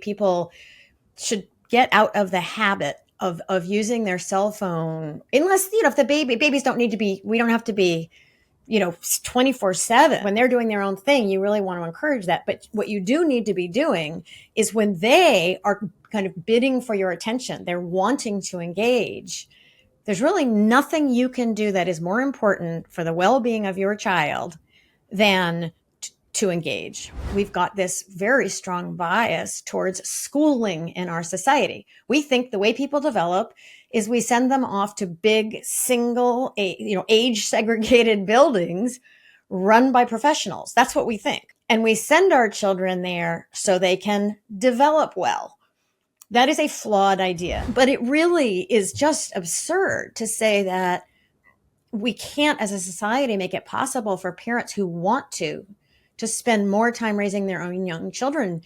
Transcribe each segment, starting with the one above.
people should get out of the habit of using their cell phone, unless, if the babies don't need to be, we don't have to be, 24/7 when they're doing their own thing. You really want to encourage that. But what you do need to be doing is when they are kind of bidding for your attention, they're wanting to engage. There's really nothing you can do that is more important for the well-being of your child than to engage. We've got this very strong bias towards schooling in our society. We think the way people develop is we send them off to big single, age segregated buildings run by professionals. That's what we think. And we send our children there so they can develop well. That is a flawed idea, but it really is just absurd to say that we can't, as a society, make it possible for parents who want to spend more time raising their own young children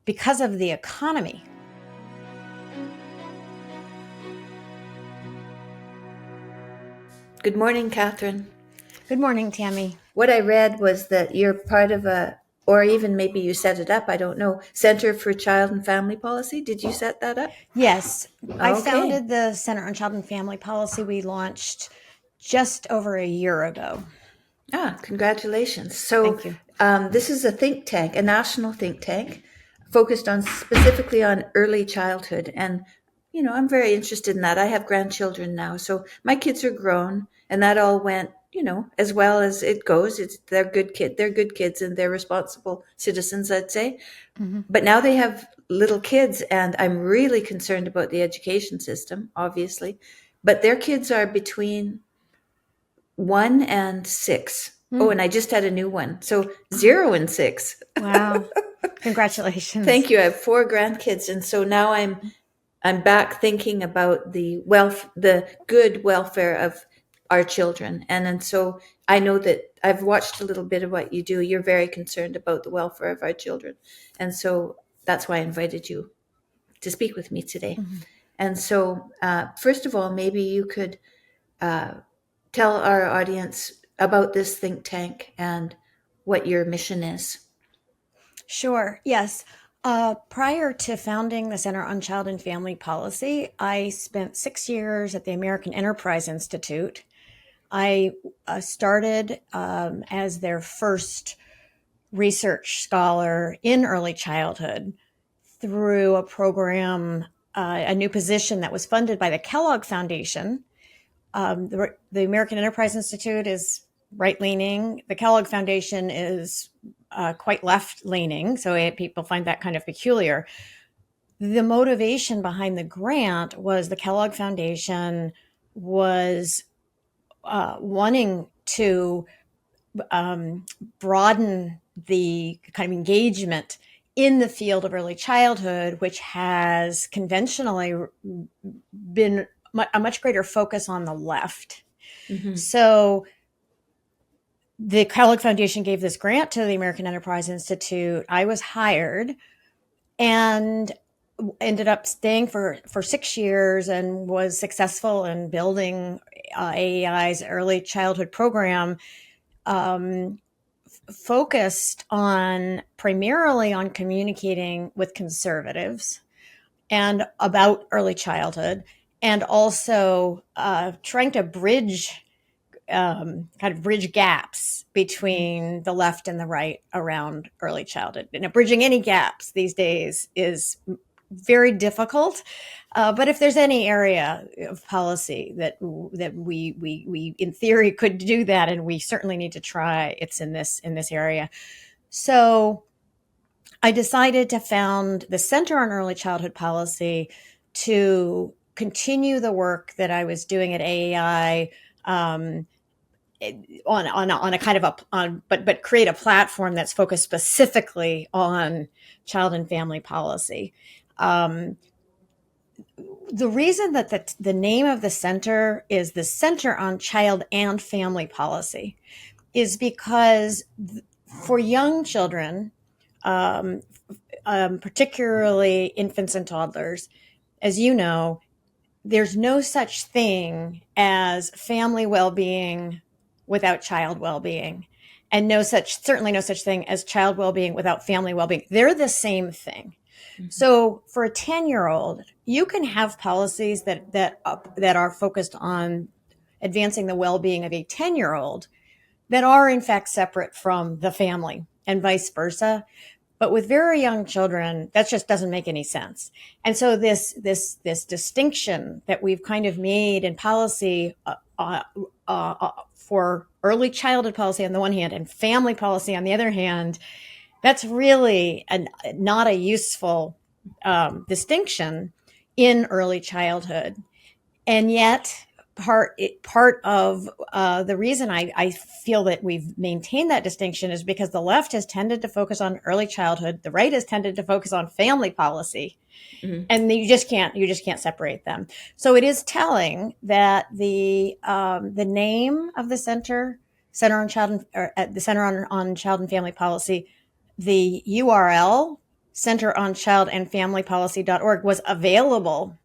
because of the economy. Good morning, Catherine. Good morning, Tammy. What I read was that you're part of or even maybe you set it up, I don't know, Center for Child and Family Policy. Did you set that up? Yes. I Okay. founded the Center on Child and Family Policy. We launched just over a year ago. Congratulations. So Thank you. This is a think tank, a national think tank, focused on specifically on early childhood. And, I'm very interested in that. I have grandchildren now. So my kids are grown, and that all went, as well as it goes. They're good kids and they're responsible citizens, I'd say. Mm-hmm. But now they have little kids, and I'm really concerned about the education system, obviously. But their kids are between 1 and 6. Oh, and I just had a new one. So 0 and 6. Wow. Congratulations. Thank you. I have 4 grandkids. And so now I'm back thinking about the good welfare of our children. And so I know that I've watched a little bit of what you do. You're very concerned about the welfare of our children. And so that's why I invited you to speak with me today. Mm-hmm. And so, first of all, maybe you could tell our audience about this think tank and what your mission is. Sure. Yes. Prior to founding the Center on Child and Family Policy, I spent 6 years at the American Enterprise Institute. I started as their first research scholar in early childhood through a program, a new position that was funded by the Kellogg Foundation. The American Enterprise Institute is right-leaning. The Kellogg Foundation is quite left-leaning, so people find that kind of peculiar. The motivation behind the grant was the Kellogg Foundation was wanting to broaden the kind of engagement in the field of early childhood, which has conventionally been a much greater focus on the left. Mm-hmm. So the Kellogg Foundation gave this grant to the American Enterprise Institute. I was hired and ended up staying for 6 years and was successful in building AEI's early childhood program, focused primarily on communicating with conservatives and about early childhood, and also trying to bridge gaps between the left and the right around early childhood. And bridging any gaps these days is very difficult. But if there's any area of policy that we in theory could do that, and we certainly need to try, it's in this area. So I decided to found the Center on Early Childhood Policy to continue the work that I was doing at AEI, on a kind of but create a platform that's focused specifically on child and family policy. The reason that the name of the center is the Center on Child and Family Policy is because for young children, particularly infants and toddlers, as you know, there's no such thing as family well-being without child well-being, and certainly no such thing as child well-being without family well-being. They're the same thing. So for a 10-year-old, you can have policies that are focused on advancing the well-being of a 10-year-old that are in fact separate from the family and vice versa. But with very young children, that just doesn't make any sense. And so this distinction that we've kind of made in policy for early childhood policy on the one hand and family policy on the other hand, that's really not a useful distinction in early childhood. And yet, part of the reason I feel that we've maintained that distinction is because the left has tended to focus on early childhood, the right has tended to focus on family policy, Mm-hmm. and you just can't separate them. So it is telling that the name of the Center on Child or at the Center on Child and Family Policy, the URL Center on Child and Family Policy.org was available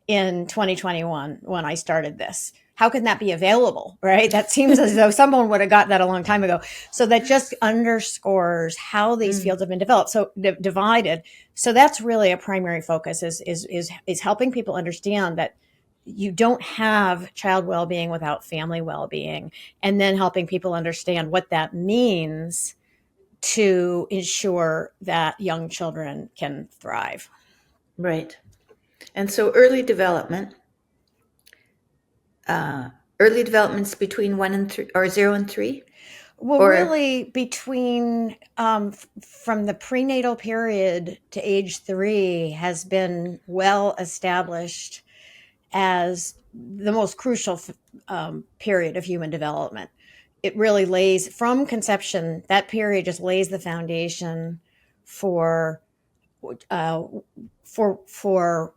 in 2021 when I started this. How can that be available, right? That seems as though someone would have got that a long time ago. So that just underscores how these Mm. fields have been developed, so divided. So that's really a primary focus is helping people understand that you don't have child well-being without family well-being, and then helping people understand what that means to ensure that young children can thrive. Right. And so early development's between 1 and 3 or 0 and 3, Well, or really, between from the prenatal period to age 3 has been well established as the most crucial period of human development. It really lays from conception. That period just lays the foundation for uh, for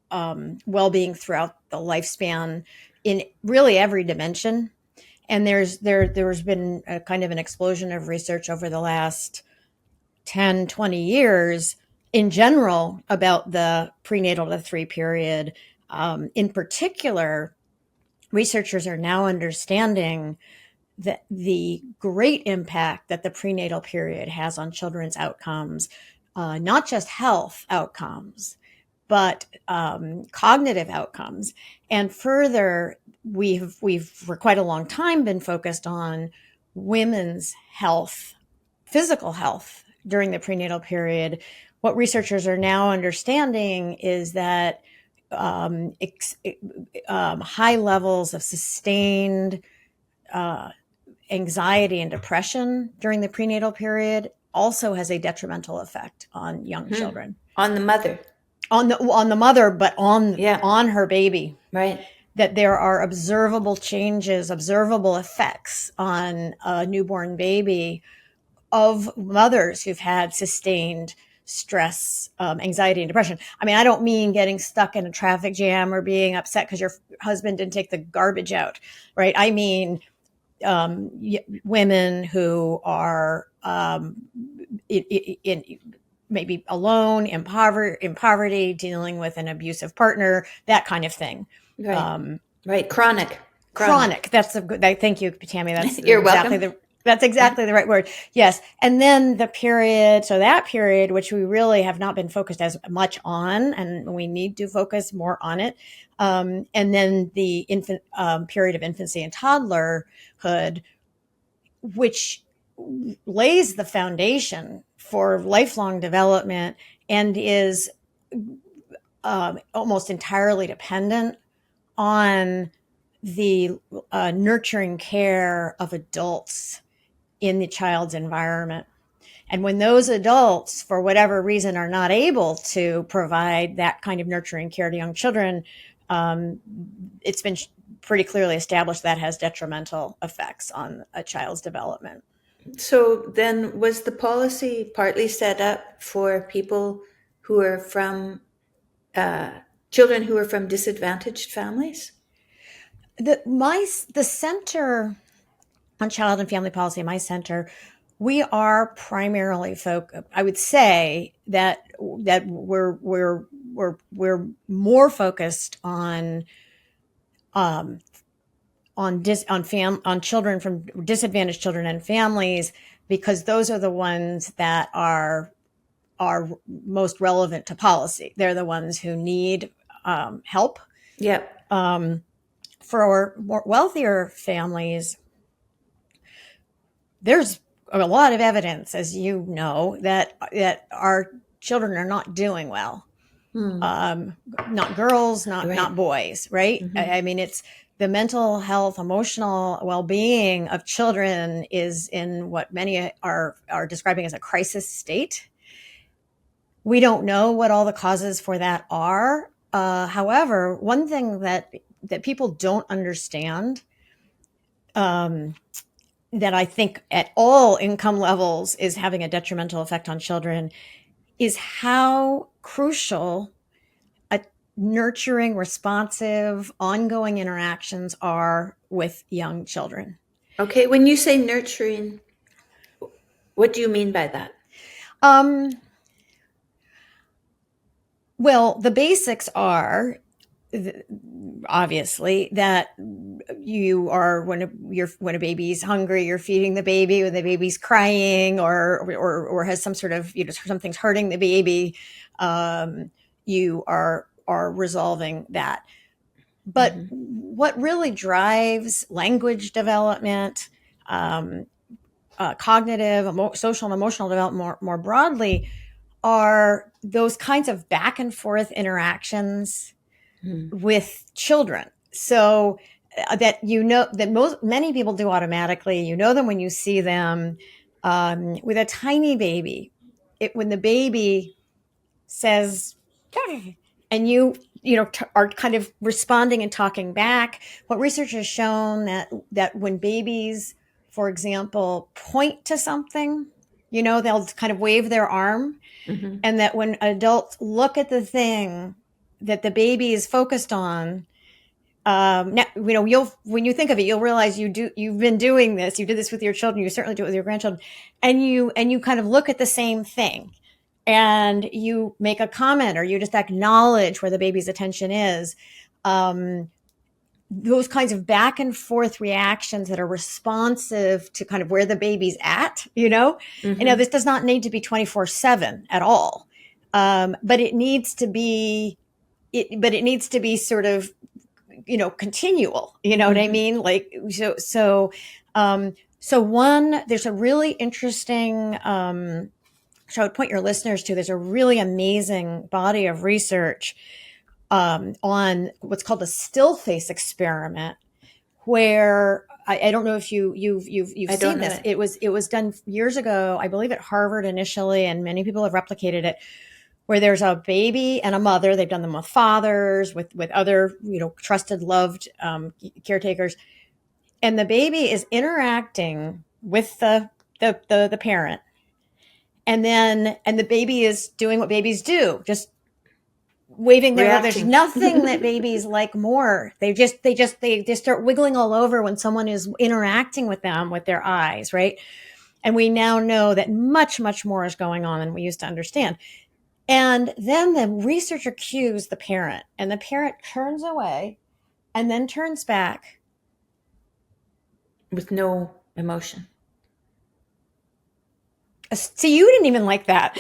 well-being throughout the lifespan in really every dimension. And there's been a kind of an explosion of research over the last 10, 20 years in general about the prenatal to 3 period. In particular, researchers are now understanding that the great impact that the prenatal period has on children's outcomes, not just health outcomes, but cognitive outcomes. And further, we've for quite a long time been focused on women's health, physical health during the prenatal period. What researchers are now understanding is that um, ex- high levels of sustained uh, anxiety and depression during the prenatal period also has a detrimental effect on young children, on the mother. on the mother, but on Yeah. on her baby. Right. That there are observable changes, observable effects on a newborn baby of mothers who've had sustained stress, anxiety, and depression. I mean, I don't mean getting stuck in a traffic jam or being upset because your husband didn't take the garbage out, right? I mean, women who are in maybe alone, in poverty, dealing with an abusive partner, that kind of thing. Right. Um, Right. Chronic. Chronic. Chronic. That's a good. Thank you, Tammy. That's You're exactly welcome. the. That's exactly the right word. Yes. And then the period, so that period, which we really have not been focused as much on, and we need to focus more on it. And then the infant period of infancy and toddlerhood, which lays the foundation for lifelong development and is almost entirely dependent on the nurturing care of adults in the child's environment. And when those adults, for whatever reason, are not able to provide that kind of nurturing care to young children, um, it's been pretty clearly established that has detrimental effects on a child's development. So then, was the policy partly set up for people who are from uh, children who are from disadvantaged families? The center on child and family policy, my center, we are primarily focused. I would say that we're more focused um, on children from disadvantaged children and families because those are the ones that are are most relevant to policy. They're the ones who need help. Yep. For more wealthier families, there's a lot of evidence, as you know, that our children are not doing well. Hmm. Not girls, not Right. boys, right? Mm-hmm. I mean, it's the mental health, emotional well-being of children is in what many are describing as a crisis state. We don't know what all the causes for that are. However, one thing that people don't understand, um, that I think at all income levels is having a detrimental effect on children, is how crucial a nurturing, responsive, ongoing interactions are with young children. Okay. When you say nurturing, what do you mean by that? Um, well, the basics are obviously that you are when a baby's hungry, you're feeding the baby. When the baby's crying or has some sort of, something's hurting the baby, you are resolving that. But Mm-hmm. what really drives language development, um, cognitive, social, and emotional development more broadly, are those kinds of back and forth interactions Mm-hmm. with children. So that that many people do automatically. You know them when you see them. With a tiny baby, when the baby says, and are kind of responding and talking back. What research has shown that when babies, for example, point to something, they'll kind of wave their arm, Mm-hmm. and that when adults look at the thing that the baby is focused on, now, when you think of it, you'll realize you've been doing this. You did this with your children. You certainly do it with your grandchildren, and you kind of look at the same thing, and you make a comment or you just acknowledge where the baby's attention is. Um, those kinds of back and forth reactions that are responsive to kind of where the baby's at, Mm-hmm. this does not need to be 24/7 at all. But it needs to be, it needs to be sort of, continual, you know what I Mm-hmm. mean? Like, so one, there's a really interesting, so I would point your listeners to, there's a really amazing body of research, on what's called the still face experiment, where I don't know if you've I don't seen know this. it. It was done years ago, I believe at Harvard initially, and many people have replicated it, where there's a baby and a mother. They've done them with fathers, with other, trusted, loved, caretakers, and the baby is interacting with the parent, and the baby is doing what babies do, just waving their. There's Reacting. nothing that babies like more. They just start wiggling all over when someone is interacting with them with their eyes, right? And we now know that much more is going on than we used to understand. And then the researcher cues the parent, and the parent turns away and then turns back. With no emotion. See, you didn't even like that.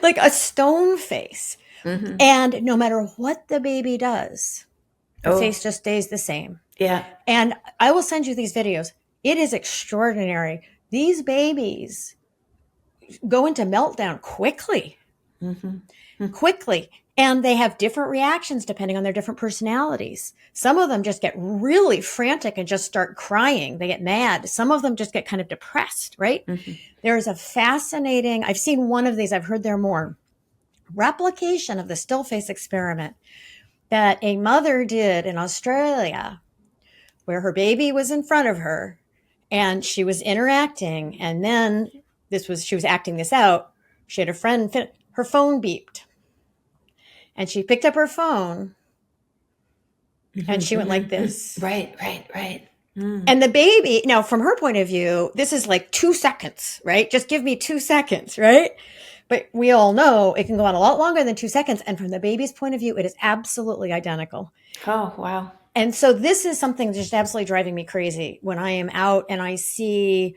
Like a stone face. Mm-hmm. And no matter what the baby does, the Oh, face just stays the same. yeah. And I will send you these videos. It is extraordinary. These babies go into meltdown quickly. Mm-hmm. quickly. And they have different reactions depending on their different personalities. Some of them just get really frantic and just start crying. They get mad. Some of them just get kind of depressed, right? Mm-hmm. There is a fascinating, I've seen one of these, I've heard there are more, replication of the still face experiment that a mother did in Australia, where her baby was in front of her and she was interacting. And then she was acting this out. She had a friend, her phone beeped. And she picked up her phone and Mm-hmm. she went like Mm-hmm. this. Right, right, right. Mm. And the baby, now from her point of view, this is like 2 seconds, right? Just give me 2 seconds, right? But we all know it can go on a lot longer than 2 seconds. And from the baby's point of view, it is absolutely identical. Oh, wow. And so this is something just absolutely driving me crazy when I am out and I see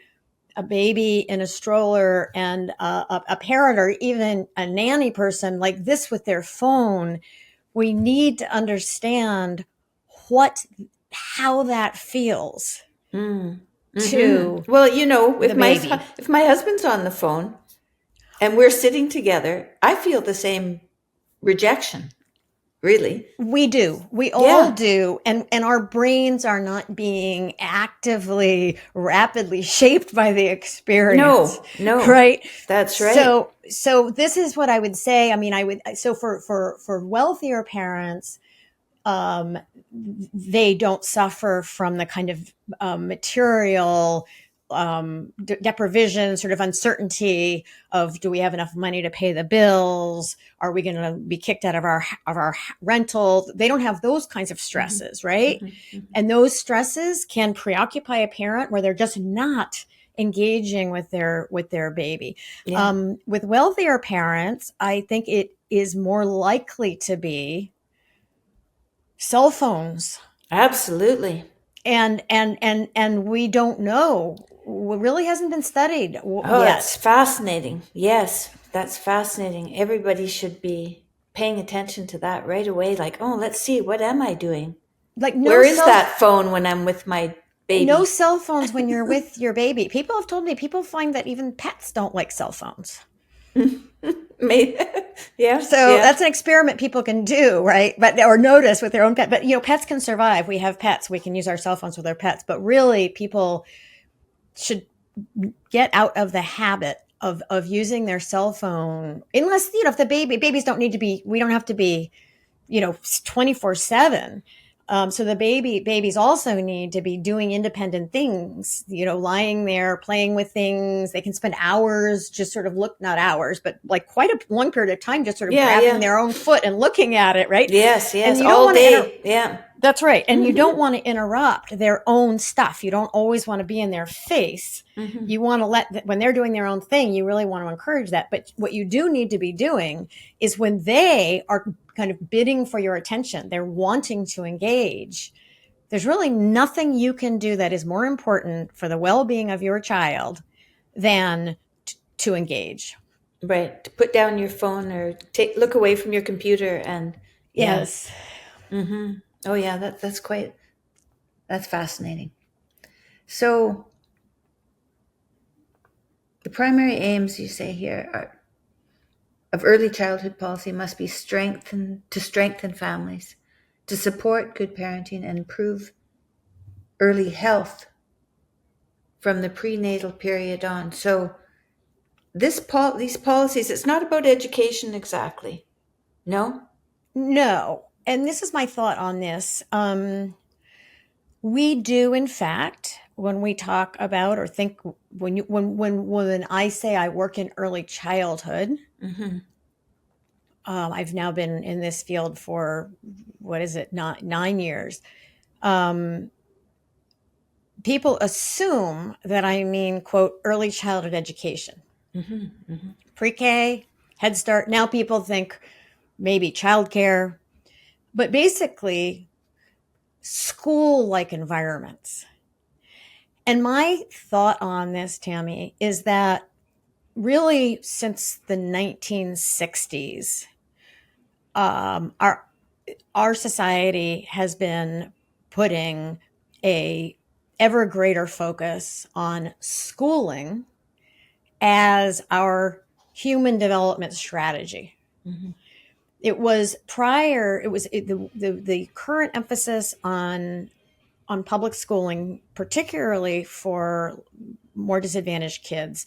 a baby in a stroller and a parent or even a nanny person like this with their phone, we need to understand what how that feels to Well, the baby. if my husband's on the phone and we're sitting together, I feel the same rejection, really. We do. We all Yeah. do. And our brains are not being actively, rapidly shaped by the experience, No, no. right? That's right. So this is what I would say. I mean, so for wealthier parents, um, they don't suffer from the kind of material deprivation, sort of uncertainty of, do we have enough money to pay the bills? Are we going to be kicked out of our rental? They don't have those kinds of Hmm. stresses, right? Hmm. Hmm. And those stresses can preoccupy a parent where they're just not engaging with their baby. Yeah, With wealthier parents, I think it is more likely to be cell phones, absolutely. and we don't know, it really hasn't been studied Oh, that's yet. fascinating. Yes, that's fascinating. Everybody should be paying attention to that right away. Like, oh, let's see, what am I doing? Like Where is that phone when I'm with my no baby? cell phones when you're with your baby. People have told me, people find that even pets don't like cell phones. Maybe. Yeah, So yeah. that's an experiment people can do, right? But or notice with their own pet. But pets can survive. We have pets. We can use our cell phones with our pets. But really, people should get out of the habit of using their cell phone, unless if the babies don't need to be. We don't have to be 24/7. So the babies also need to be doing independent things, lying there playing with things. They can spend hours just sort of not hours, but like quite a long period of time just sort of Yeah, grabbing yeah. their own foot and looking at it, right? Yes, And yes, you don't all want to day. Yeah. that's right. And you don't Hmm. want to interrupt their own stuff. You don't always want to be in their face. Hmm. You want to when they're doing their own thing, you really want to encourage that. But what you do need to be doing is when they are kind of bidding for your attention, they're wanting to engage. There's really nothing you can do that is more important for the well being of your child than to engage. Right. To put down your phone or look away from your computer and yeah. Yes. Hmm. Oh yeah, that's fascinating. So the primary aims you say here of early childhood policy must be strengthen families, to support good parenting and improve early health from the prenatal period on. So these policies, it's not about education exactly. No? No. And this is my thought on this. We do, in fact, when we talk about or think, when I say I work in early childhood, Hmm. I've now been in this field for what is it, 9 years. Um, People assume that I mean, quote, early childhood education, Hmm. Hmm. pre-K, Head Start. Now people think maybe childcare, but basically school-like environments. And my thought on this, Tammy, is that really since the 1960s, um, our our society has been putting a ever greater focus on schooling as our human development strategy. Hmm. The current emphasis on public schooling, particularly for more disadvantaged kids,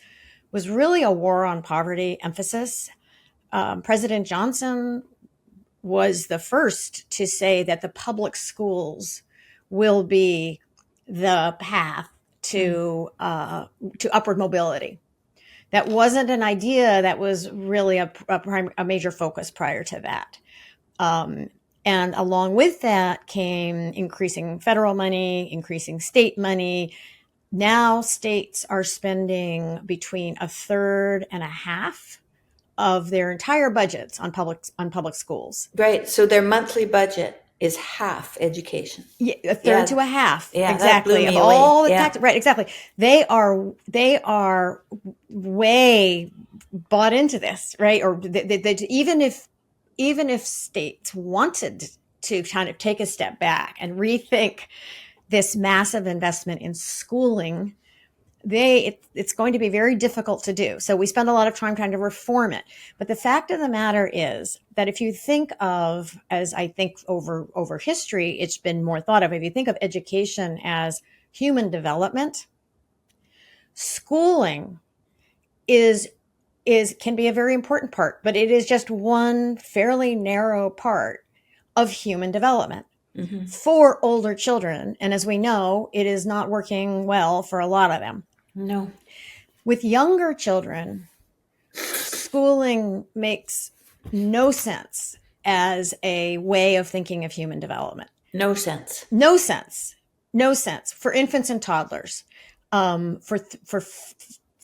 was really a war on poverty emphasis. President Johnson was the first to say that the public schools will be the path to upward mobility. That wasn't an idea that was really a major focus prior to that. Um, and along with that came increasing federal money, increasing state money. Now states are spending between a third and a half of their entire budgets on public schools. Right. So their monthly budget. is half education. Yeah, a third to Yeah. a half, Yeah, that blew exactly, me of away. all the Yeah. tax, right, exactly. They are way bought into this, right? Or even if states wanted to kind of take a step back and rethink this massive investment in schooling, it's going to be very difficult to do. So we spend a lot of time trying to reform it. But the fact of the matter is that if you think of, as I think over history, it's been more thought of. If you think of education as human development, schooling is can be a very important part, but it is just one fairly narrow part of human development Hmm. for older children. And as we know, it is not working well for a lot of them. No. With younger children, schooling makes no sense as a way of thinking of human development. No sense. No sense. No sense for infants and toddlers. For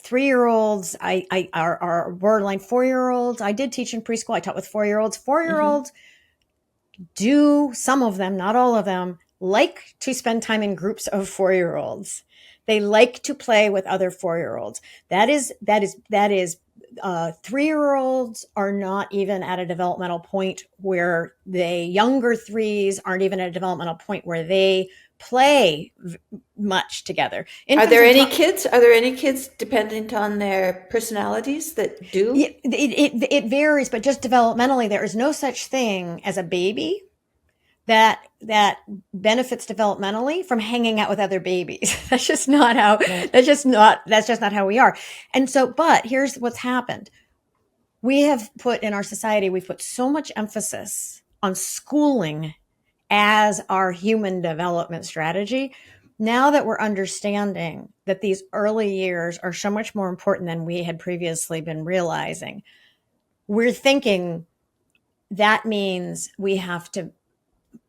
3 year olds, I are borderline 4 year olds. I did teach in preschool. I taught with 4 year olds. 4 year Hmm. olds do, some of them, not all of them, like to spend time in groups of 4 year olds. They like to play with other 4 year olds. That is 3 year olds are not even at a developmental point where the younger threes aren't even at a developmental point where they play much together. Are Infants there and any kids? Are there any kids dependent on their personalities that do? yeah, it varies, but just developmentally, there is no such thing as a baby that benefits developmentally from hanging out with other babies. That's just not how Right. that's just not how we are. And so, but here's what's happened. We've put so much emphasis on schooling as our human development strategy. Now that we're understanding that these early years are so much more important than we had previously been realizing, we're thinking that means we have to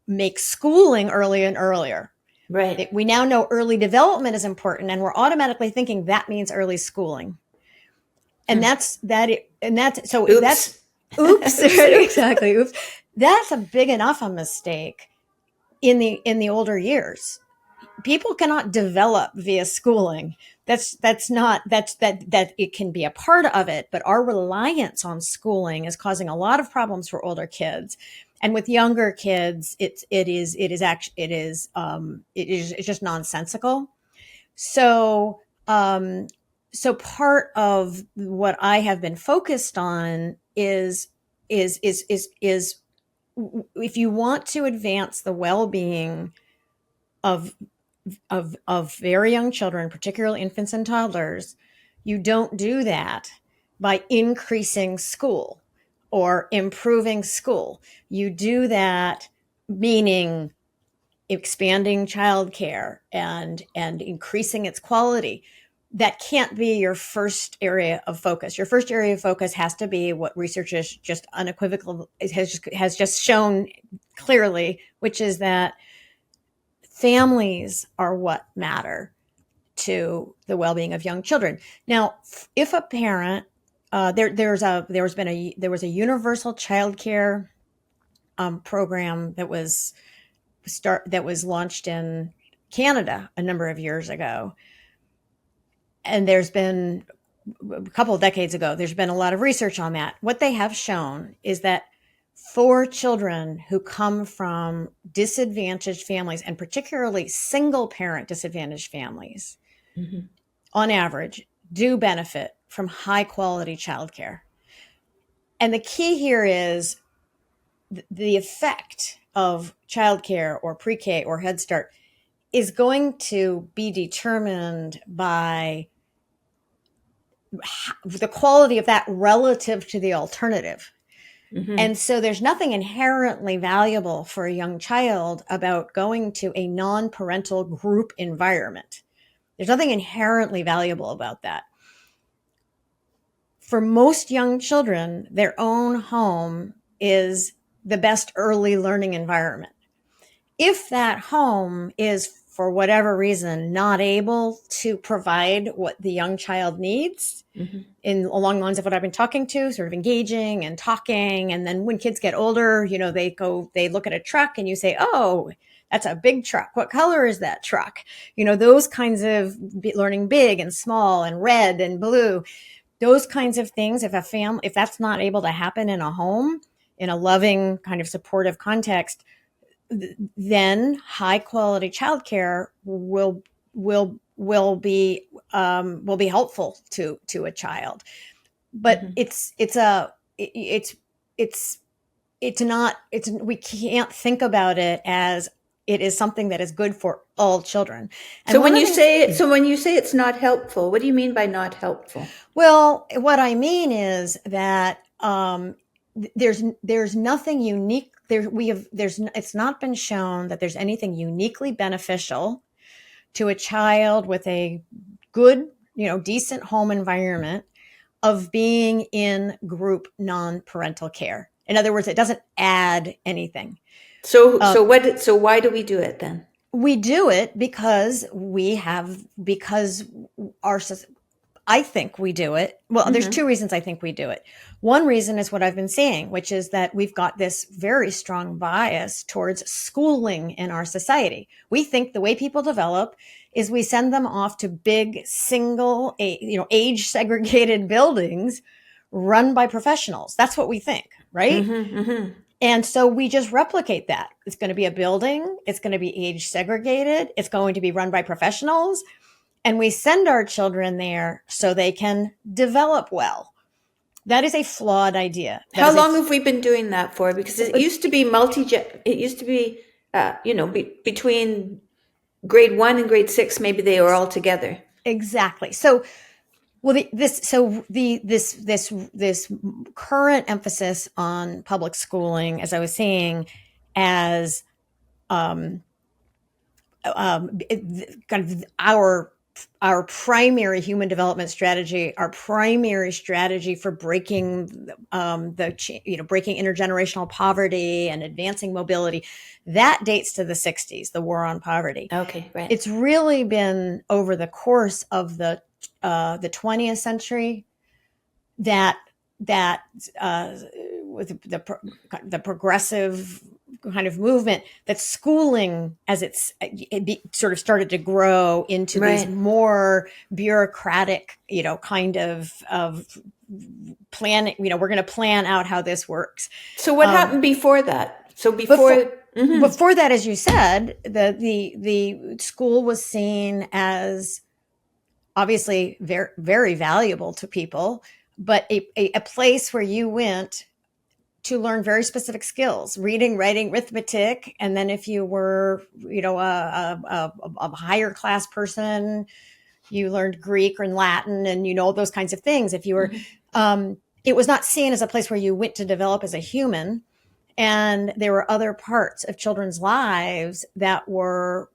make schooling earlier and earlier. Right. We now know early development is important, and we're automatically thinking that means early schooling. And Hmm. that's Oops. oops. Oops. Oops. Exactly, oops. That's a big enough a mistake in the older years. People cannot develop via schooling. That's not that it can be a part of it, but our reliance on schooling is causing a lot of problems for older kids. And with younger kids, it's just nonsensical. So so part of what I have been focused on is if you want to advance the well-being of of very young children, particularly infants and toddlers, you don't do that by increasing school or improving school. You do that meaning expanding childcare and increasing its quality. That can't be your first area of focus. Your first area of focus has to be what research is just unequivocal has just shown clearly, which is that families are what matter to the well-being of young children. Now, if a parent there was a universal child care program that was launched in Canada a number of years ago, and there's been a couple of decades ago. There's been a lot of research on that. What they have shown is that for children who come from disadvantaged families, and particularly single parent disadvantaged families, Hmm. on average, do benefit from high quality childcare. And the key here is the effect of childcare or pre K or Head Start is going to be determined by the quality of that relative to the alternative. Hmm. And so there's nothing inherently valuable for a young child about going to a non parental group environment. There's nothing inherently valuable about that. For most young children, their own home is the best early learning environment. If that home is for whatever reason, not able to provide what the young child needs in along the lines of what I've been talking to, sort of engaging and talking. And then when kids get older, they look at a truck and you say, oh, that's a big truck. What color is that truck? Those kinds of learning big and small and red and blue, those kinds of things. If that's not able to happen in a home, in a loving kind of supportive context, then high quality childcare will be helpful to a child. But we can't think about it as it is something that is good for all children. And So one when of you the things, say it's not helpful, what do you mean by not helpful? well, what I mean is that there's nothing unique there. It's not been shown that there's anything uniquely beneficial to a child with a good, decent home environment of being in group non-parental care. In other words, it doesn't add anything. So why do we do it then? We do it because our I think we do it. Well, there's two reasons I think we do it. One reason is what I've been saying, which is that we've got this very strong bias towards schooling in our society. We think the way people develop is we send them off to big single, age segregated buildings run by professionals. That's what we think, right? And so we just replicate that. It's going to be a building. It's going to be age segregated. It's going to be run by professionals. And we send our children there so they can develop well. That is a flawed idea. How long have we been doing that for? Because it used to be between grade 1 and grade 6, maybe they were all together. Exactly. So, this current emphasis on public schooling, as I was saying, as kind of our primary human development strategy, our primary strategy for breaking breaking intergenerational poverty and advancing mobility, that dates to the 60s, the war on poverty. Okay, right. It's really been over the course of the 20th century that with the progressive kind of movement, that schooling, as sort of started to grow into these more bureaucratic, kind of planning. We're going to plan out how this works. So what happened before that? So before that, as you said, the school was seen as obviously very, very valuable to people, but a place where you went to learn very specific skills: reading, writing, arithmetic. And then if you were, a higher class person, you learned Greek or Latin and, those kinds of things. If you were, it was not seen as a place where you went to develop as a human. And there were other parts of children's lives that were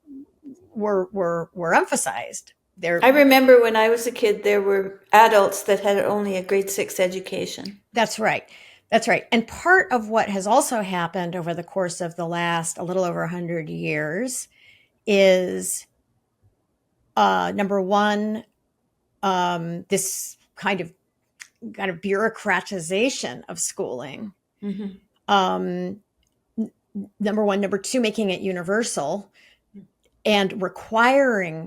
emphasized. I remember when I was a kid, there were adults that had only a grade 6 education. That's right. That's right. And part of what has also happened over the course of the last a little over 100 years is, number one, this kind of bureaucratization of schooling. Number one. Number two, making it universal and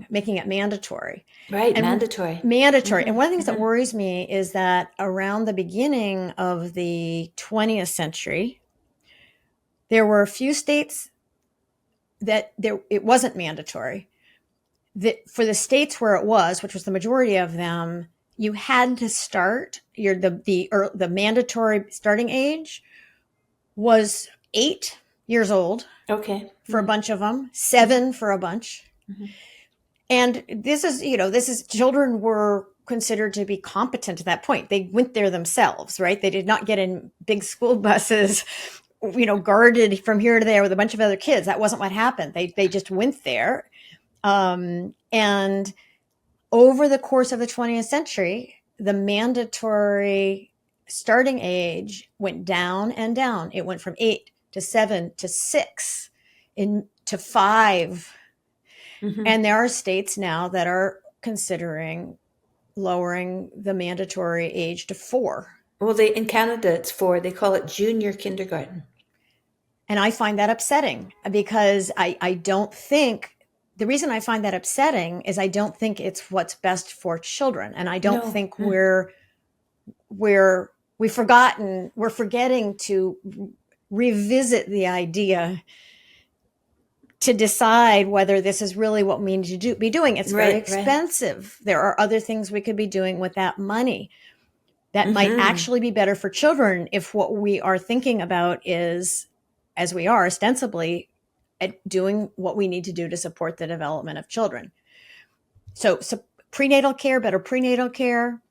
making it mandatory. Right, mandatory. Mandatory. And one of the things that worries me is that around the beginning of the 20th century, there were a few states that it wasn't mandatory. That for the states where it was, which was the majority of them, you had to start the mandatory starting age was 8 years old. Okay. For a bunch of them, 7 for a bunch. And this is children were considered to be competent at that point. They went there themselves, right? They did not get in big school buses, guarded from here to there with a bunch of other kids. That wasn't what happened. They just went there. And over the course of the 20th century, the mandatory starting age went down and down. It went from 8 to 7 to 6 to 5. Hmm. And there are states now that are considering lowering the mandatory age to 4. Well, they in Canada it's 4. They call it junior kindergarten. And I find that upsetting because I don't think the reason I find that upsetting is I don't think it's what's best for children. And I don't No. think we're we're forgetting to revisit the idea to decide whether this is really what we need to be doing. It's very Right, right. expensive. There are other things we could be doing with that money that might Hmm. actually be better for children if what we are thinking about is, as we are ostensibly, at doing what we need to do to support the development of children. So prenatal care, better prenatal care.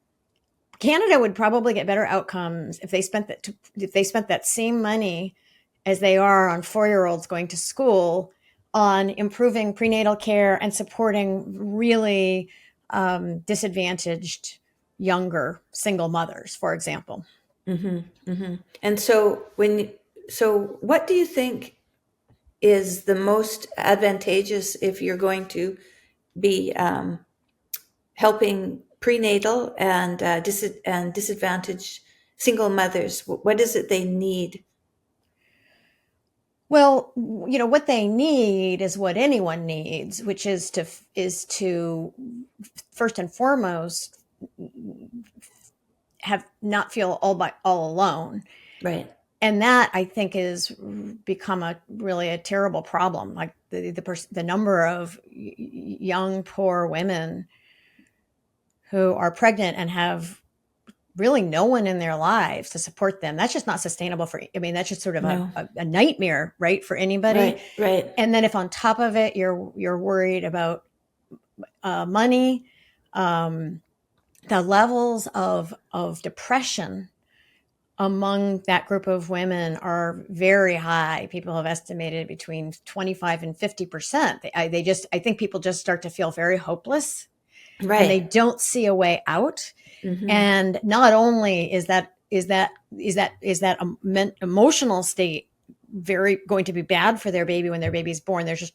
Canada would probably get better outcomes if they spent that same money as they are on 4-year-olds going to school on improving prenatal care and supporting really disadvantaged younger single mothers, for example. Hmm. Hmm. And so what do you think is the most advantageous if you're going to be helping prenatal and disadvantaged single mothers? What is it they need? Well, what they need is what anyone needs, which is to first and foremost have not feel all alone. Right. And that I think is become a really a terrible problem. Like the number of young poor women who are pregnant and have really no one in their lives to support them. That's just not sustainable I mean, that's just sort of No. a nightmare, right, for anybody. Right. Right. And then if on top of it you're worried about money, um, the levels of depression among that group of women are very high. People have estimated between 25 and 50%. I think people just start to feel very hopeless and they Right. don't see a way out. Hmm. And not only is that emotional state very going to be bad for their baby when their baby's born. There's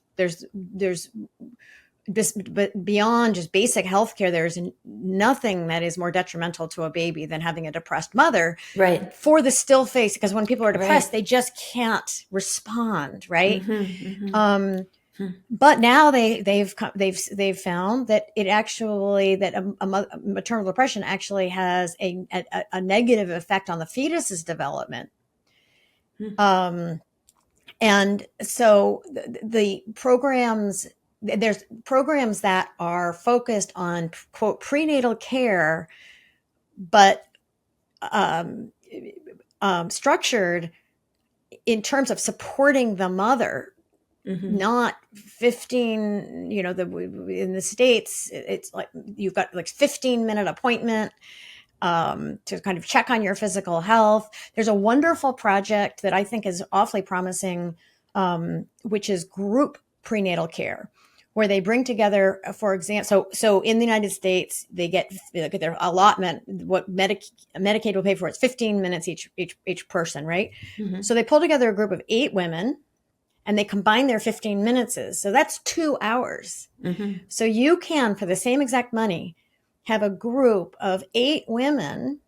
just, but beyond just basic health care, there's nothing that is more detrimental to a baby than having a depressed mother Right. for the still face. Because when people are depressed, Right. they just can't respond, right? Hmm. Um, Hmm. but now they've found that it actually that maternal depression actually has a negative effect on the fetus's development. Hmm. Um, and so the programs there's programs that are focused on quote prenatal care, but um, structured in terms of supporting the mother, Hmm. not 15, in the States it's like you've got like 15-minute appointment to kind of check on your physical health. There's a wonderful project that I think is awfully promising, which is group prenatal care, where they bring together, for example, so in the United States, they get their allotment. What Medicaid will pay for it's 15 minutes each person, right? Hmm. So they pull together a group of 8 women and they combine their 15 minutes. So that's 2 hours. Hmm. So you can, for the same exact money, have a group of 8 women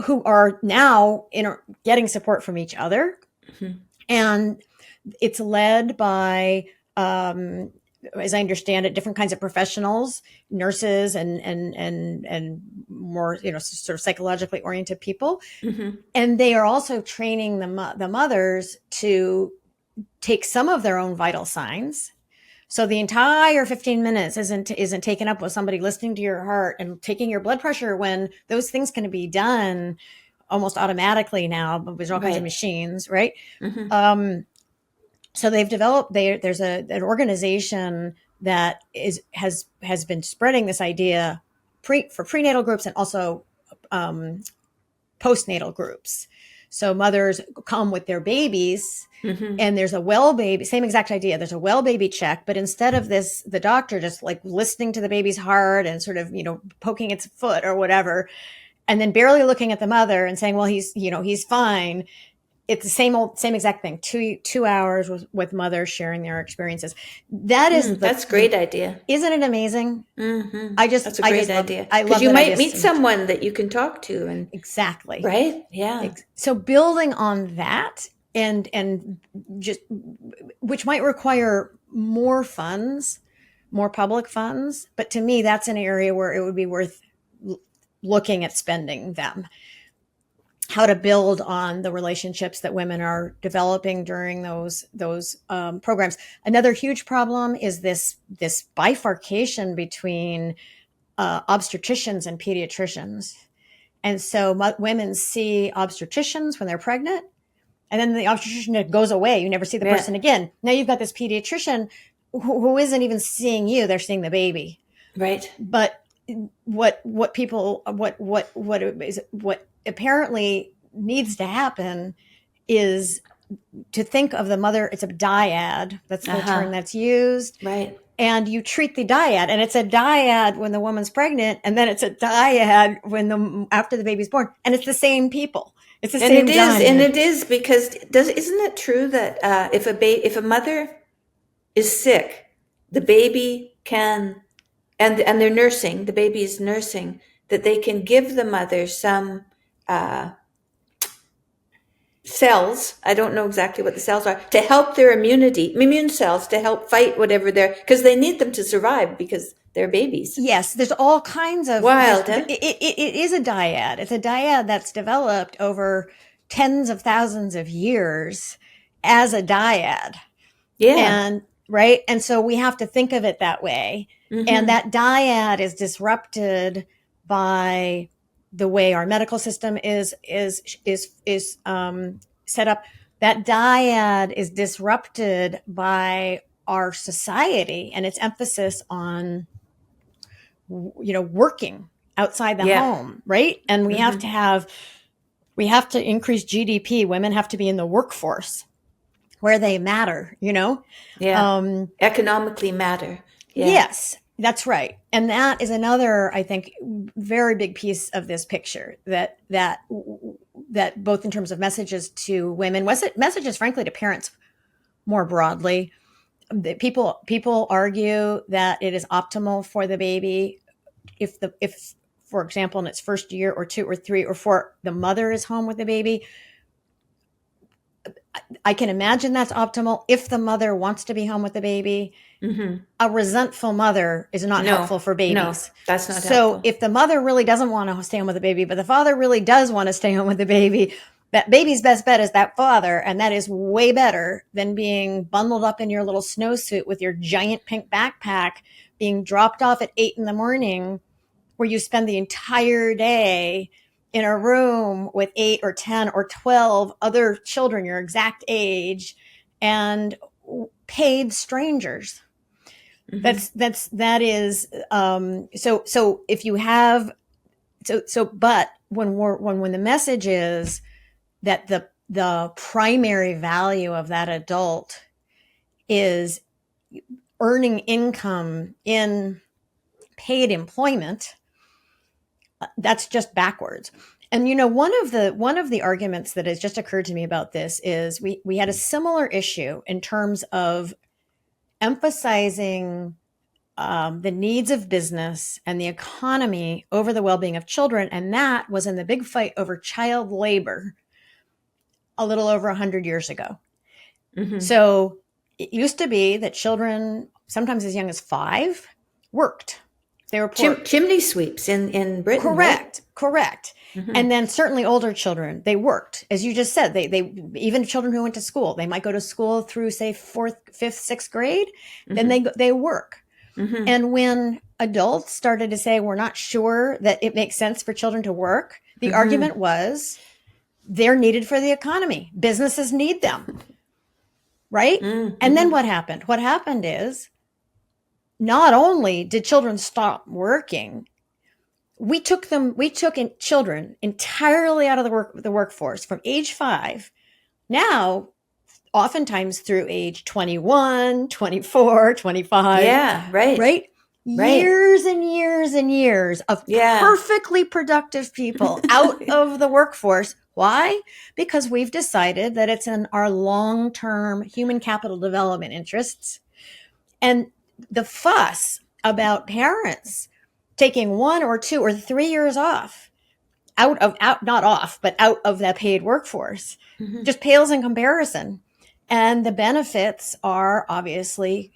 who are now getting support from each other. Hmm. And it's led by, as I understand it, different kinds of professionals, nurses, and more, sort of psychologically oriented people. Hmm. And they are also training the mothers to take some of their own vital signs. So the entire 15 minutes isn't taken up with somebody listening to your heart and taking your blood pressure, when those things can be done almost automatically now, but there's all kinds of Right. machines, right? Hmm. Um, so they've developed there's an organization that has been spreading this idea for prenatal groups and also um, postnatal groups. So mothers come with their babies Hmm. and there's a well baby, same exact idea. There's a well baby check, but instead of this, the doctor just like listening to the baby's heart and sort of, poking its foot or whatever, and then barely looking at the mother and saying, well, he's fine. it's the same exact thing. 2 hours with mothers sharing their experiences. That is That's a the great idea. isn't it amazing? That's a I great just love idea I because love you that might idea meet so much. someone that you can talk to, and Exactly. right, yeah, So building on that, and just, which might require more funds, more public funds, but to me that's an area where it would be worth looking at spending them. How to build on the relationships that women are developing during those programs. Another huge problem is this bifurcation between obstetricians and pediatricians. And so women see obstetricians when they're pregnant, and then the obstetrician goes away. You never see the yeah, person again. Now you've got this pediatrician who isn't even seeing you; they're seeing the baby. right, But what apparently needs to happen is to think of the mother. It's a dyad. That's the term that's used. right. And you treat the dyad, and it's a dyad when the woman's pregnant, and then it's a dyad after the baby's born, and it's the same people. It's the same And dyad. it is because isn't it true that if a mother is sick, the baby can, and they're nursing, the baby is nursing, that they can give the mother some uh, cells. I don't know exactly what the cells are to help their immune cells to help fight whatever they're, because they need them to survive because they're babies. Yes, there's all kinds of Wild, huh? it is a dyad. It's a dyad that's developed over tens of thousands of years as a dyad. Yeah. And right, and so we have to think of it that way. And Mm-hmm. that dyad is disrupted by the way our medical system is set up. That dyad is disrupted by our society and its emphasis on working outside the Yeah. home, right? And Mm-hmm. we have to increase GDP. Women have to be in the workforce where they matter. Yeah. Um, Economically matter. Yeah. yes, that's right. And that is another, I think, very big piece of this picture that both in terms of messages to women, messages, frankly, to parents more broadly. People argue that it is optimal for the baby if for example in its first year or two or three or four the mother is home with the baby. I can imagine that's optimal if the mother wants to be home with the baby. Mm-hmm. A resentful mother is not No, helpful for no, babies. that's not So helpful. if the mother really doesn't want to stay home with the baby, but the father really does want to stay home with the baby, that baby's best bet is that father. And that is way better than being bundled up in your little snowsuit with your giant pink backpack, being dropped off at 8 in the morning, where you spend the entire day in a room with 8 or 10 or 12 other children your exact age and paid strangers. Mm-hmm. That is so if you have but when the message is that the primary value of that adult is earning income in paid employment, that's just backwards. And one of the arguments that has just occurred to me about this is we had a similar issue in terms of emphasizing the needs of business and the economy over the well-being of children, and that was in the big fight over child labor a little over 100 years ago. Mm-hmm. So it used to be that children, sometimes as young as 5, worked. They were poor. Chimney sweeps in Britain, right? Correct. Mm-hmm. And then certainly older children, they worked. As you just said, they even children who went to school, they might go to school through, say, 4th, 5th, 6th grade, then Mm-hmm. they work. Mm-hmm. And when adults started to say, we're not sure that it makes sense for children to work, the Mm-hmm. argument was they're needed for the economy. Businesses need them, right? And then Mm-hmm. what happened? What happened is not only did children stop working, we took children entirely out of the workforce from age 5. Now, oftentimes through age 21, 24, 25, Yeah, right, right? right. Years and years and years of Yeah. perfectly productive people out of the workforce. Why? Because we've decided that it's in our long-term human capital development interests. And the fuss about parents taking 1 or 2 or 3 years off, not off, but out of that paid workforce, Mm-hmm. just pales in comparison. And the benefits are obviously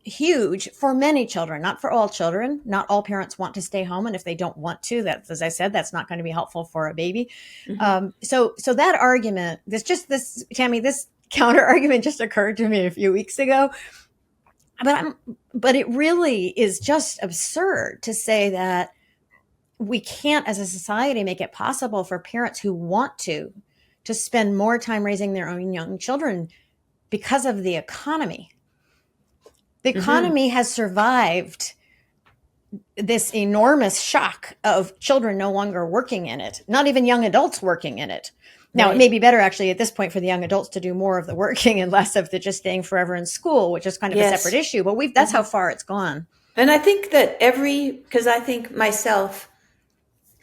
huge for many children, not for all children. Not all parents want to stay home, and if they don't want to, that's, as I said, that's not going to be helpful for a baby. Mm-hmm. So that argument, this Tammy, this counter argument just occurred to me a few weeks ago. But it really is just absurd to say that we can't, as a society, make it possible for parents who want to spend more time raising their own young children because of the economy. The Mm-hmm. economy has survived this enormous shock of children no longer working in it, not even young adults working in it. Now, it may Right. be better actually at this point for the young adults to do more of the working and less of the just staying forever in school, which is kind of a separate Yes. issue, but that's Mm-hmm. how far it's gone. And I think that because I think myself,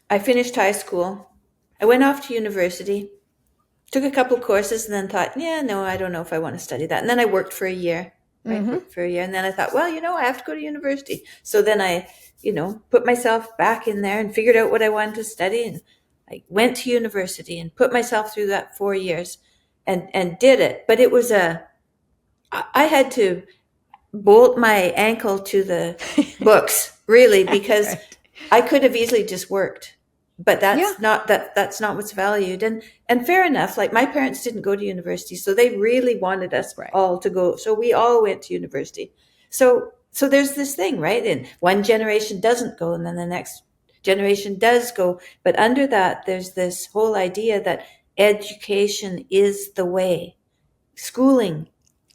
I finished high school, I went off to university, took a couple of courses, and then thought, yeah, no, I don't know if I want to study that. And then I worked for a year, right? Mm-hmm. Worked for a year. And then I thought, well, I have to go to university. So then I, put myself back in there and figured out what I wanted to study. And I went to university and put myself through that 4 years and did it. But I had to bolt my ankle to the books, really, because Right. I could have easily just worked. But Yeah. that's not what's valued. And fair enough, like my parents didn't go to university, so they really wanted us Right. all to go. So we all went to university. So there's this thing, right? And one generation doesn't go and then the next generation does go. But under that, there's this whole idea that education is the way. Schooling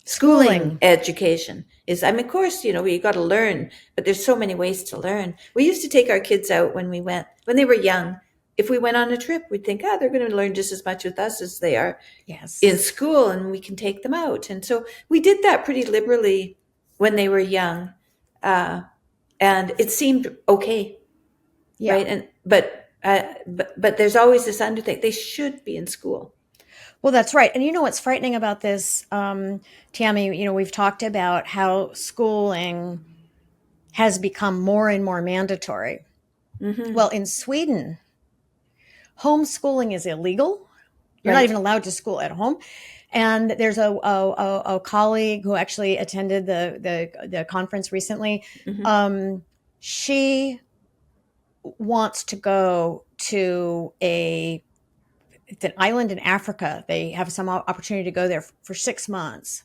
schooling Schooling. education is, I mean, of course, we got to learn, but there's so many ways to learn. We used to take our kids out when they were young. If we went on a trip, we'd think, they're going to learn just as much with us as they are in Yes. school, and we can take them out. And so we did that pretty liberally when they were young. Uh, and it seemed okay, Yeah. right? But there's always this underthink. They should be in school. Well, that's right. And you know what's frightening about this, Tammy? We've talked about how schooling has become more and more mandatory. Hmm. Well, in Sweden, homeschooling is illegal. You're not even Right. allowed to school at home. And there's a colleague who actually attended the conference recently. Hmm. She wants to go to it's an island in Africa. They have some opportunity to go there for 6 months.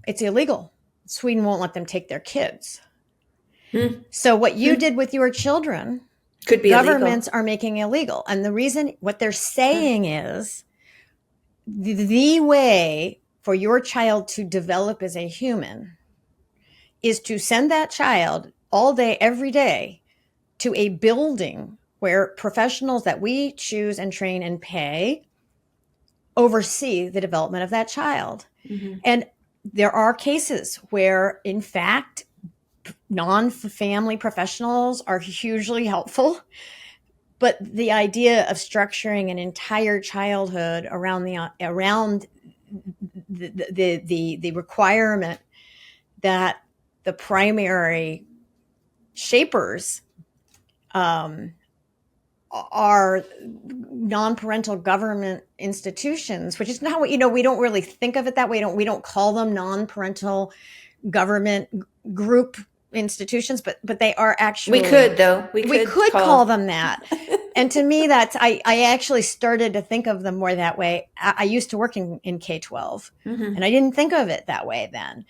It's illegal. Sweden won't let them take their kids. Hmm. So what you Hmm. did with your children, Could be governments illegal. are making illegal. And the reason, what they're Huh. saying is the way for your child to develop as a human is to send that child all day, every day to a building where professionals that we choose and train and pay oversee the development of that child. Hmm. And there are cases where, in fact, non-family professionals are hugely helpful. But the idea of structuring an entire childhood around the requirement that the primary shapers um, are non-parental government institutions, which is not what we don't really think of it that way. We don't call them non-parental government group institutions, but they are We actually, could, though. We we could could call call. them that. And to me, I actually started to think of them more that way. I used to work in K-12, Hmm. and I didn't think of it that way then.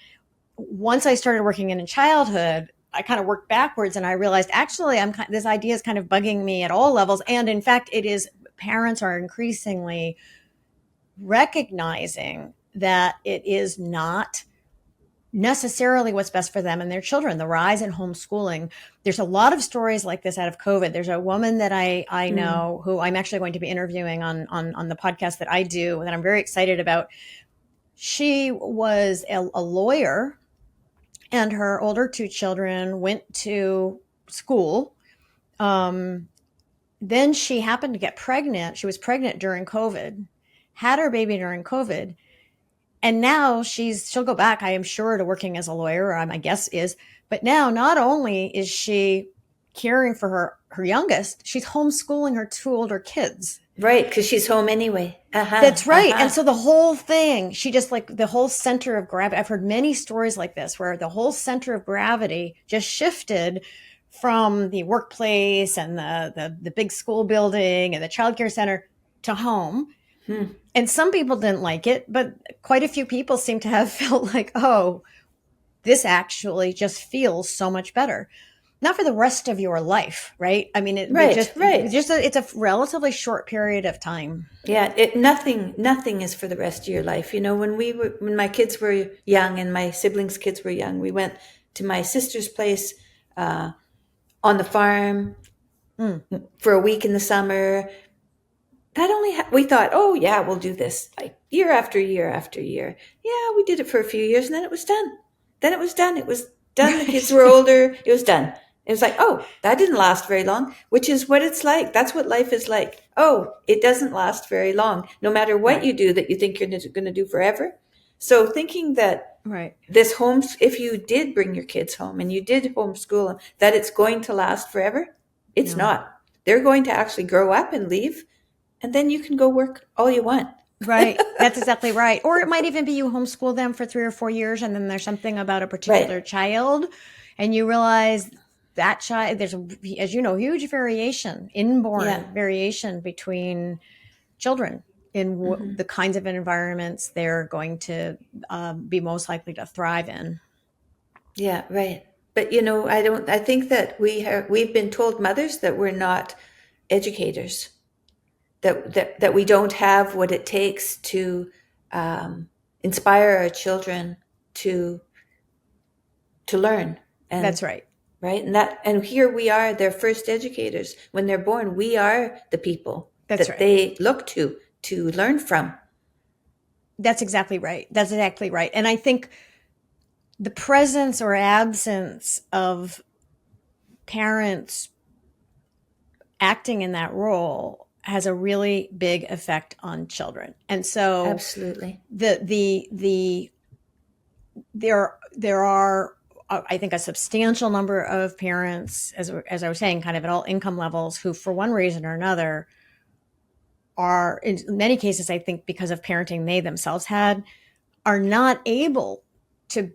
Once I started working in childhood, I kind of worked backwards, and I realized actually this idea is kind of bugging me at all levels. And in fact, it is, parents are increasingly recognizing that it is not necessarily what's best for them and their children. The rise in homeschooling. There's a lot of stories like this out of COVID. There's a woman that I Mm. know who I'm actually going to be interviewing on the podcast that I do, that I'm very excited about. She was a lawyer, and her older two children went to school. Um, Then she happened to get pregnant. She was pregnant during COVID, had her baby during COVID, and now she'll go back, I am sure, to working as a lawyer, or my guess is. But now, not only is she caring for her youngest, she's homeschooling her two older kids. Right, because she's home anyway. Uh-huh, That's right. And uh-huh. so the whole thing, she just like the whole center of gravity. I've heard many stories like this where the whole center of gravity just shifted from the workplace and the big school building and the childcare center to home. Hmm. And some people didn't like it, but quite a few people seem to have felt like, oh, this actually just feels so much better. Not for the rest of your life, right? I mean, Right, right. it's a relatively short period of time. Yeah, nothing is for the rest of your life. You know, when my kids were young and my siblings' kids were young, we went to my sister's place on the farm Mm, for a week in the summer. We thought, oh yeah, we'll do this like year after year after year. Yeah, we did it for a few years and then it was done. Then it was done. It was done. The kids right. were older. It was done. It was like, oh, that didn't last very long, which is what it's like. That's what life is like. Oh, it doesn't last very long, no matter what Right. you do that you think you're going to do forever. So thinking that Right. if you did bring your kids home and you did homeschool them, that it's going to last forever, it's No. not. They're going to actually grow up and leave, and then you can go work all you want. Right. That's exactly right. Or it might even be you homeschool them for 3 or 4 years, and then there's something about a particular Right. child, and you realize that child, there's, as you know, huge variation, Yeah. inborn variation between children in Hmm. the kinds of environments they're going to be most likely to thrive in. Yeah. Right. But you know, I think that we've been told, mothers, that we're not educators, that we don't have what it takes to um, inspire our children to learn. And That's right. right, and here we are, their first educators. When they're born, we are the people That's that right. they look to learn from. That's exactly right. That's exactly right. And I think the presence or absence of parents acting in that role has a really big effect on children. And so Absolutely. the there are I think a substantial number of parents, as I was saying, kind of at all income levels, who for one reason or another are, in many cases, I think because of parenting they themselves had, are not able to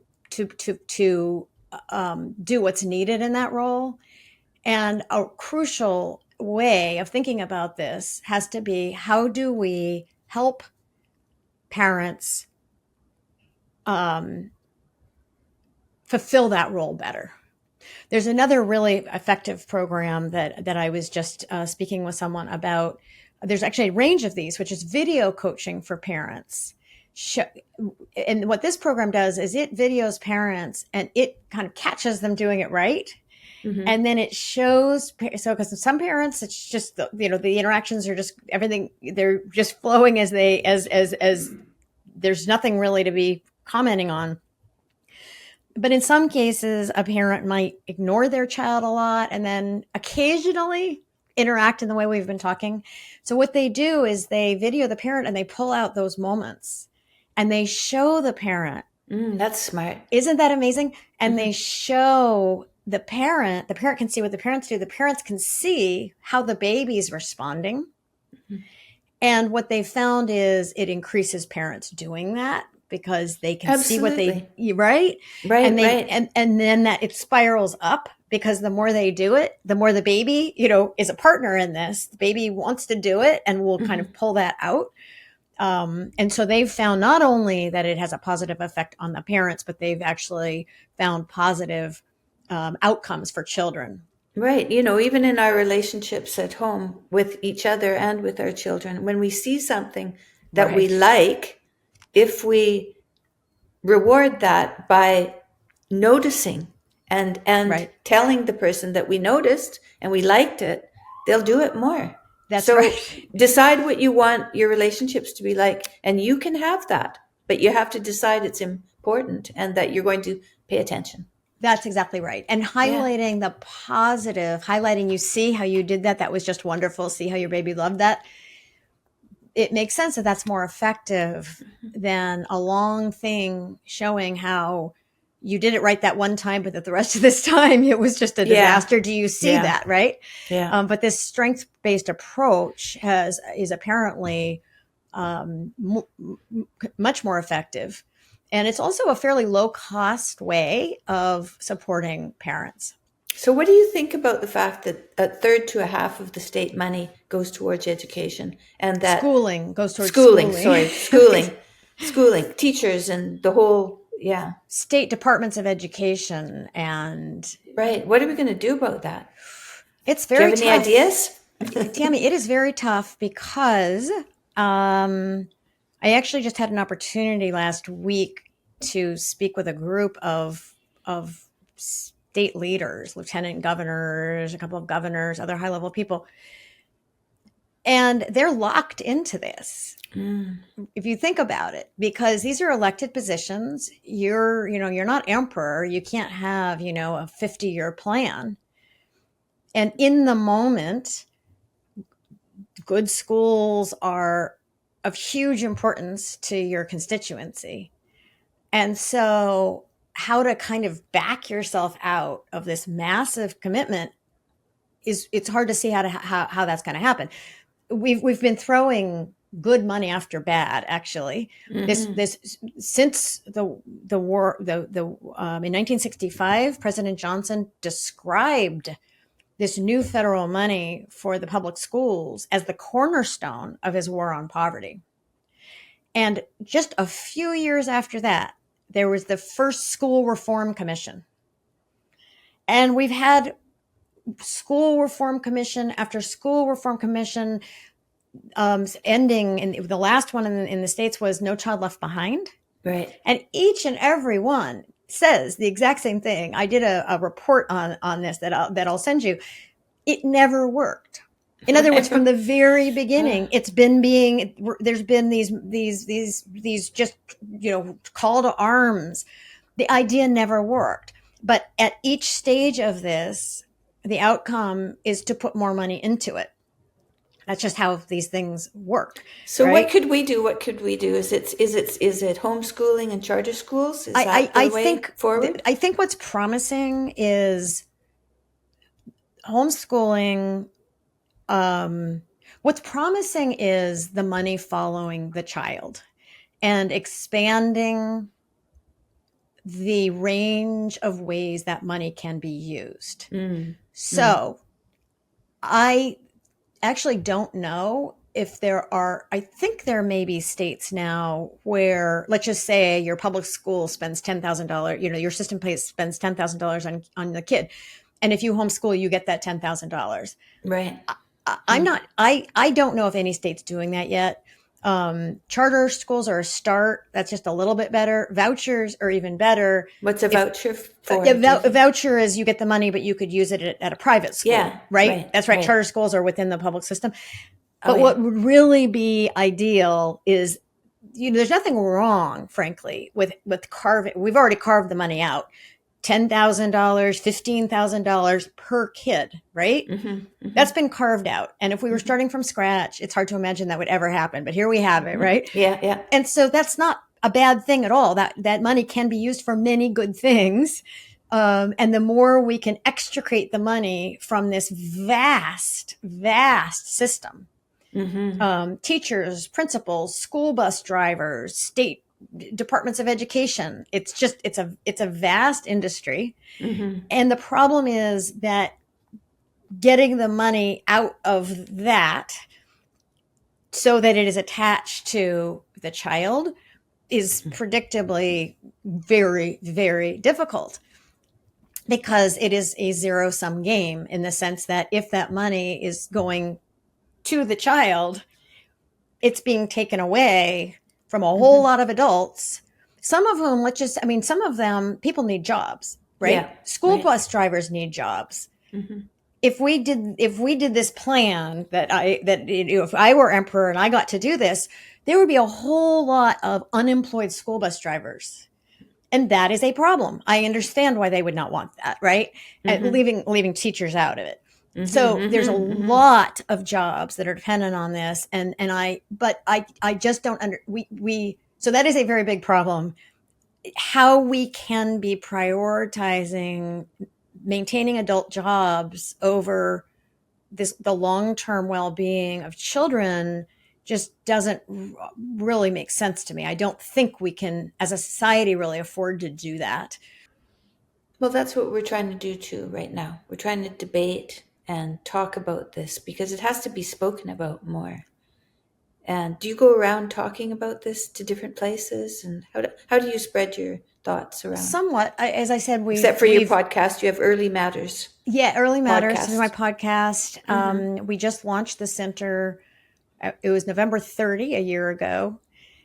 do what's needed in that role. And a crucial way of thinking about this has to be, how do we help parents um, fulfill that role better? There's another really effective program that I was just speaking with someone about. There's actually a range of these, which is video coaching for parents. And what this program does is it videos parents and it kind of catches them doing it right. Hmm. And then it shows, so because some parents, it's just the interactions are just everything, they're just flowing as there's nothing really to be commenting on. But in some cases, a parent might ignore their child a lot and then occasionally interact in the way we've been talking. So what they do is they video the parent and they pull out those moments and they show the parent. That's smart. Isn't that amazing? And Hmm. they show the parent can see what the parents do. The parents can see how the baby's responding. And what they found is it increases parents doing that because they can see what they, Absolutely. right? Right, And right. and then that it spirals up, because the more they do it, the more the baby, is a partner in this. The baby wants to do it and will kind Hmm. of pull that out. And so they've found not only that it has a positive effect on the parents, but they've actually found positive outcomes for children. Right. You know, even in our relationships at home with each other and with our children, when we see something that we Right. like, if we reward that by noticing and Right. telling the person that we noticed and we liked it, they'll do it more. That's So right. decide what you want your relationships to be like, and you can have that, but you have to decide it's important and that you're going to pay attention. That's exactly right. And Yeah. highlighting the positive, highlighting, you see how you did that. That was just wonderful. See how your baby loved that. It makes sense that that's more effective than a long thing showing how you did it right that one time, but that the rest of this time it was just a Yeah. disaster. Do you see Yeah. that, right? Yeah. But this strength based approach is apparently um, much more effective. And it's also a fairly low cost way of supporting parents. So, what do you think about the fact that a third to a half of the state money goes towards education, and that Schooling goes towards schooling, schooling. sorry, schooling, teachers, and the whole, yeah, State departments of education, and right. What are we going to do about that? it's Do you very have any tough. ideas? Tammy, it is very tough because I actually just had an opportunity last week to speak with a group of state leaders, lieutenant governors, a couple of governors, other high level people, and they're locked into this. Mm, If you think about it, because these are elected positions, you're not emperor, you can't have, a 50-year plan. And in the moment, good schools are of huge importance to your constituency. And so, how to kind of back yourself out of this massive commitment is it's hard to see how that's going to happen. We've been throwing good money after bad, actually. hmm This since the war the in 1965, President Johnson described this new federal money for the public schools as the cornerstone of his war on poverty. And just a few years after that, there was the first school reform commission. And we've had school reform commission after school reform commission, ending, and the last one in the States was No Child Left Behind. Right. And each and every one says the exact same thing. I did a report on this that I'll send you. It never worked. In other words, from the very beginning, there's been these just, call to arms. The idea never worked. But at each stage of this, the outcome is to put more money into it. That's just how these things work, So, what right? could we do? What could we do? Is it homeschooling and charter schools? Is I, that I, the I way think forward? I think what's promising is homeschooling. Um, what's promising is the money following the child and expanding the range of ways that money can be used. Mm, mm, So I actually don't know if I think there may be states now where, let's just say your public school spends $10,000, your system spends $10,000 on the kid. And if you homeschool, you get that $10,000. right. I'm Mm. not, I don't know if any state's doing that yet. Charter schools are a start. That's just a little bit better. Vouchers are even better. What's a If voucher for? Do you a think? voucher is you get the money, but you could use it at a private school, Yeah. right? Right. That's right. Right. Charter schools are within the public system. Oh But yeah. what would really be ideal is, there's nothing wrong, frankly, with carving. We've already carved the money out. $10,000, $15,000 per kid, right? hmm That's hmm been carved out. And if we were hmm starting from scratch, it's hard to imagine that would ever happen. But here we have it, hmm right? Yeah. Yeah. And so that's not a bad thing at all. That money can be used for many good things. And the more we can extricate the money from this vast, vast system, hmm teachers, principals, school bus drivers, state departments of education. It's a vast industry. hmm And the problem is that getting the money out of that so that it is attached to the child is predictably very, very difficult, because it is a zero sum game, in the sense that if that money is going to the child, it's being taken away from a whole hmm lot of adults, some of whom, some of them, people need jobs, right? Yeah. School Right. bus drivers need jobs. hmm If we did this plan if I were emperor and I got to do this, there would be a whole lot of unemployed school bus drivers. And that is a problem. I understand why they would not want that, right? Mm-hmm. Leaving teachers out of it. Mm-hmm. So there's a Mm-hmm. Mm-hmm. lot of jobs that are dependent on this, and I just don't under we so that is a very big problem. How we can be prioritizing maintaining adult jobs over the long-term well-being of children just doesn't really make sense to me. I don't think we can as a society really afford to do that. Well, that's what we're trying to do too right now. We're trying to debate and talk about this because it has to be spoken about more. And do you go around talking about this to different places? And how do you spread your thoughts around? Somewhat, as I said, Except for your we've podcast, you have Early Matters yeah, Early Matters through my podcast. podcast. Mm-hmm. We just launched the center. It was November 30 a year ago.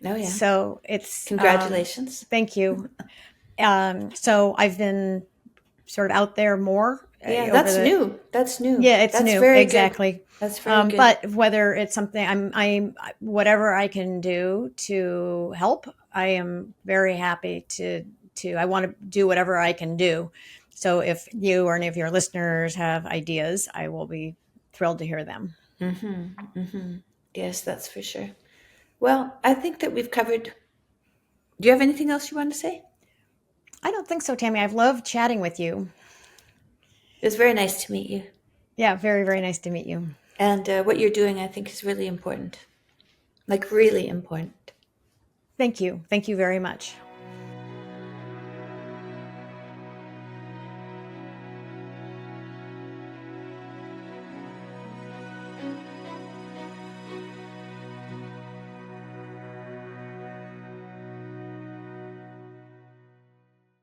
Oh, yeah. So it's Congratulations. thank you. So I've been sort of out there more Yeah, over that's the new. That's new. yeah, it's That's new, very good. exactly. That's very good. But whether it's something I'm whatever I can do to help, I am very happy to. I want to do whatever I can do. So if you or any of your listeners have ideas, I will be thrilled to hear them. Mm-hmm. Mm-hmm. Yes, that's for sure. Well, I think that we've covered. Do you have anything else you want to say? I don't think so, Tammy. I've loved chatting with you. It was very nice to meet you. Yeah, very, very nice to meet you. And what you're doing, I think, is really important. Like, really important. Thank you. Thank you very much.